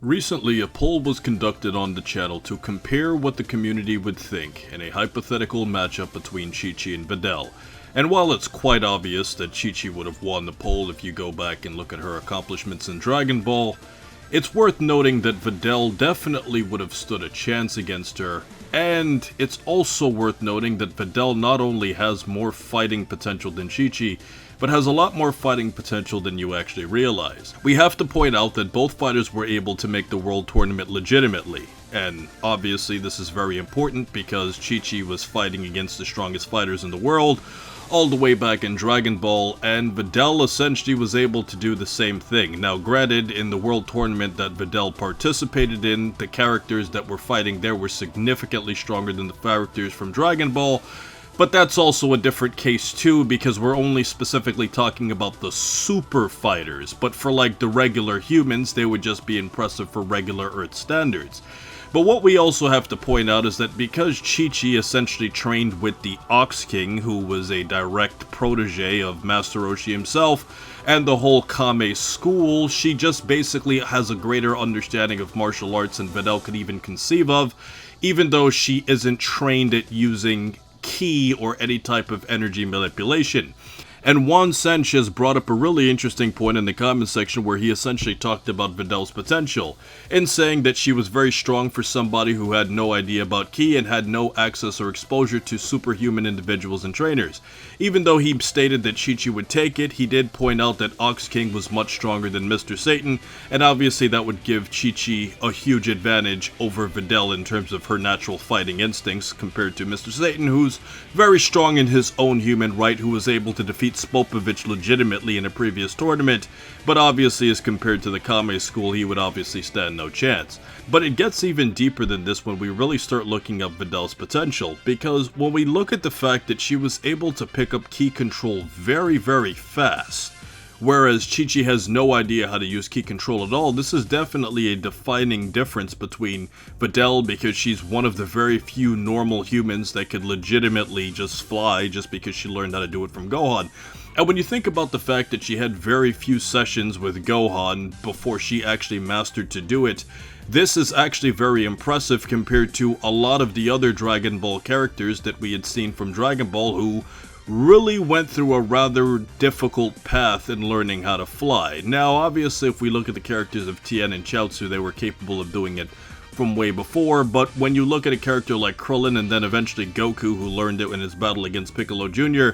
Recently, a poll was conducted on the channel to compare what the community would think in a hypothetical matchup between Chi-Chi and Videl. And while it's quite obvious that Chi-Chi would have won the poll if you go back and look at her accomplishments in Dragon Ball, it's worth noting that Videl definitely would have stood a chance against her, and it's also worth noting that Videl not only has more fighting potential than Chi-Chi, but has a lot more fighting potential than you actually realize. We have to point out that both fighters were able to make the World Tournament legitimately, and obviously this is very important because Chi-Chi was fighting against the strongest fighters in the world, all the way back in Dragon Ball, and Videl essentially was able to do the same thing. Now granted, in the World Tournament that Videl participated in, the characters that were fighting there were significantly stronger than the characters from Dragon Ball, but that's also a different case too, because we're only specifically talking about the super fighters, but for like the regular humans, they would just be impressive for regular Earth standards. But what we also have to point out is that because Chi-Chi essentially trained with the Ox King, who was a direct protege of Master Roshi himself, and the whole Kame school, she just basically has a greater understanding of martial arts than Videl could even conceive of, even though she isn't trained at using ki or any type of energy manipulation. And Juan Sanchez brought up a really interesting point in the comment section where he essentially talked about Videl's potential, in saying that she was very strong for somebody who had no idea about ki and had no access or exposure to superhuman individuals and trainers. Even though he stated that Chi-Chi would take it, he did point out that Ox King was much stronger than Mr.Satan, and obviously that would give Chi-Chi a huge advantage over Videl in terms of her natural fighting instincts compared to Mr.Satan, who's very strong in his own human right, who was able to defeat Spopovich legitimately in a previous tournament, but obviously as compared to the Kame school, he would obviously stand no chance. But it gets even deeper than this when we really start looking up Videl's potential, because when we look at the fact that she was able to pick up ki control very, very fast, whereas Chi-Chi has no idea how to use ki control at all, this is definitely a defining difference between Videl, because she's one of the very few normal humans that could legitimately just fly just because she learned how to do it from Gohan. And when you think about the fact that she had very few sessions with Gohan before she actually mastered to do it, this is actually very impressive compared to a lot of the other Dragon Ball characters that we had seen from Dragon Ball who really went through a rather difficult path in learning how to fly. Now, obviously, if we look at the characters of Tien and Chaozu, they were capable of doing it from way before, but when you look at a character like Krillin and then eventually Goku, who learned it in his battle against Piccolo Jr.,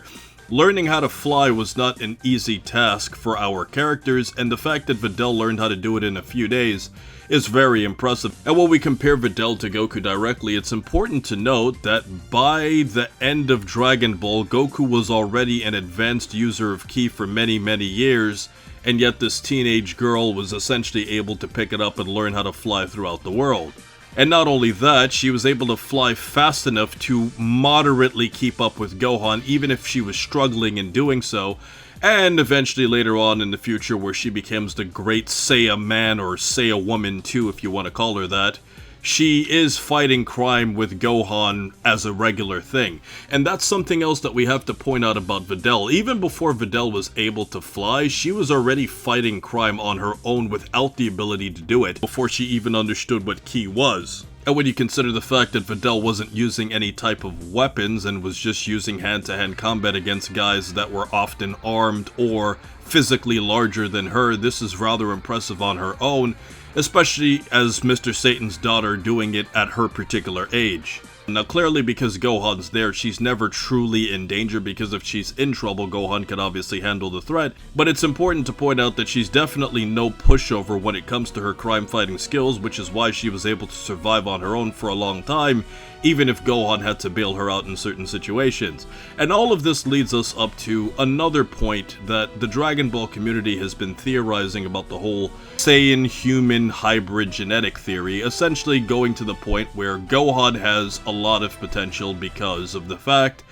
learning how to fly was not an easy task for our characters, and the fact that Videl learned how to do it in a few days is very impressive. And when we compare Videl to Goku directly, it's important to note that by the end of Dragon Ball, Goku was already an advanced user of ki for many, many years, and yet this teenage girl was essentially able to pick it up and learn how to fly throughout the world. And not only that, she was able to fly fast enough to moderately keep up with Gohan, even if she was struggling in doing so, and eventually later on in the future where she becomes the great Saiya man, or Saiya woman too if you want to call her that, she is fighting crime with Gohan as a regular thing. And that's something else that we have to point out about Videl. Even before Videl was able to fly, she was already fighting crime on her own without the ability to do it, before she even understood what ki was. And when you consider the fact that Videl wasn't using any type of weapons and was just using hand-to-hand combat against guys that were often armed or physically larger than her, this is rather impressive on her own, especially as Mr. Satan's daughter doing it at her particular age. Now clearly because Gohan's there, she's never truly in danger, because if she's in trouble, Gohan can obviously handle the threat, but it's important to point out that she's definitely no pushover when it comes to her crime fighting skills, which is why she was able to survive on her own for a long time, even if Gohan had to bail her out in certain situations. And all of this leads us up to another point that the Dragon Ball community has been theorizing about, the whole Saiyan-human hybrid genetic theory, essentially going to the point where Gohan has a lot of potential because of the fact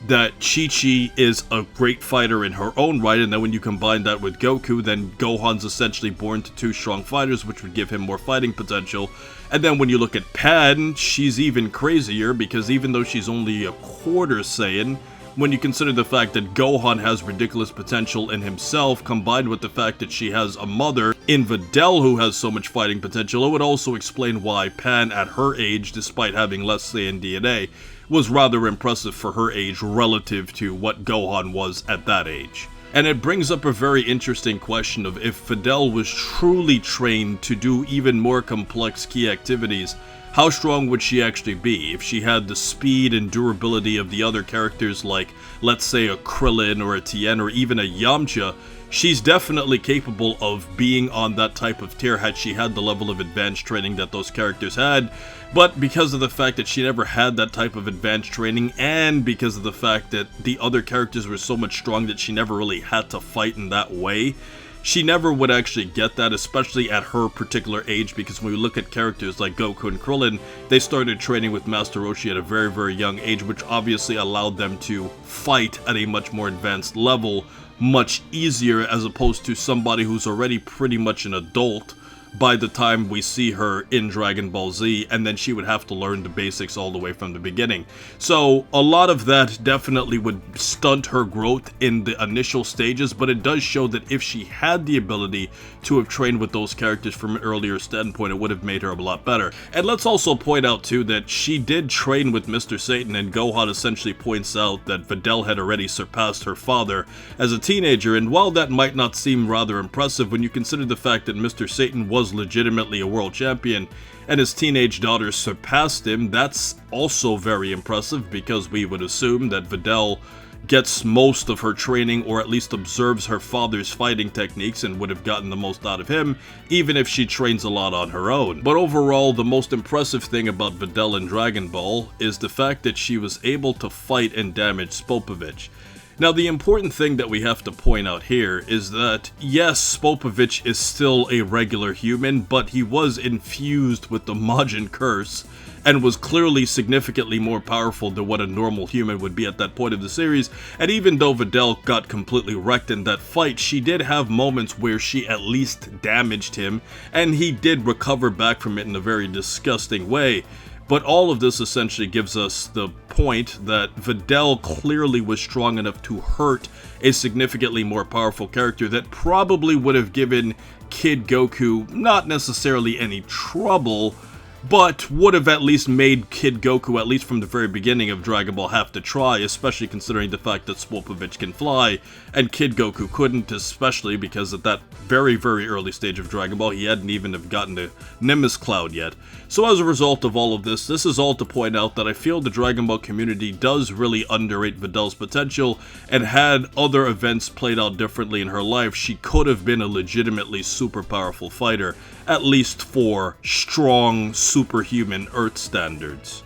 that Chi-Chi is a great fighter in her own right, and then when you combine that with Goku, then Gohan's essentially born to two strong fighters, which would give him more fighting potential. And then when you look at Pan, she's even crazier, because even though she's only a quarter Saiyan, when you consider the fact that Gohan has ridiculous potential in himself, combined with the fact that she has a mother in Videl, who has so much fighting potential, it would also explain why Pan at her age, despite having less Saiyan DNA, was rather impressive for her age relative to what Gohan was at that age. And it brings up a very interesting question of if Videl was truly trained to do even more complex key activities, how strong would she actually be? If she had the speed and durability of the other characters like, let's say, a Krillin or a Tien or even a Yamcha, she's definitely capable of being on that type of tier had she had the level of advanced training that those characters had. But because of the fact that she never had that type of advanced training, and because of the fact that the other characters were so much strong that she never really had to fight in that way, she never would actually get that, especially at her particular age, because when we look at characters like Goku and Krillin, they started training with Master Roshi at a very, very young age, which obviously allowed them to fight at a much more advanced level, much easier, as opposed to somebody who's already pretty much an adult by the time we see her in Dragon Ball Z, and then she would have to learn the basics all the way from the beginning. So a lot of that definitely would stunt her growth in the initial stages, but it does show that if she had the ability to have trained with those characters from an earlier standpoint, it would have made her a lot better. And let's also point out too that she did train with Mr. Satan, and Gohan essentially points out that Videl had already surpassed her father as a teenager, and while that might not seem rather impressive when you consider the fact that Mr. Satan was legitimately a world champion and his teenage daughter surpassed him, that's also very impressive, because we would assume that Videl gets most of her training, or at least observes her father's fighting techniques, and would have gotten the most out of him, even if she trains a lot on her own. But overall, the most impressive thing about Videl in Dragon Ball is the fact that she was able to fight and damage Spopovich. Now, the important thing that we have to point out here is that, yes, Spopovich is still a regular human, but he was infused with the Majin Curse, and was clearly significantly more powerful than what a normal human would be at that point of the series. And even though Videl got completely wrecked in that fight, she did have moments where she at least damaged him, and he did recover back from it in a very disgusting way. But all of this essentially gives us the point that Videl clearly was strong enough to hurt a significantly more powerful character that probably would have given Kid Goku not necessarily any trouble, but would have at least made Kid Goku, at least from the very beginning of Dragon Ball, have to try, especially considering the fact that Spopovich can fly, and Kid Goku couldn't, especially because at that very, very early stage of Dragon Ball, he hadn't even have gotten to Nimbus Cloud yet. So as a result of all of this is all to point out that I feel the Dragon Ball community does really underrate Videl's potential, and had other events played out differently in her life, she could have been a legitimately super powerful fighter, at least for strong, superhuman Earth standards.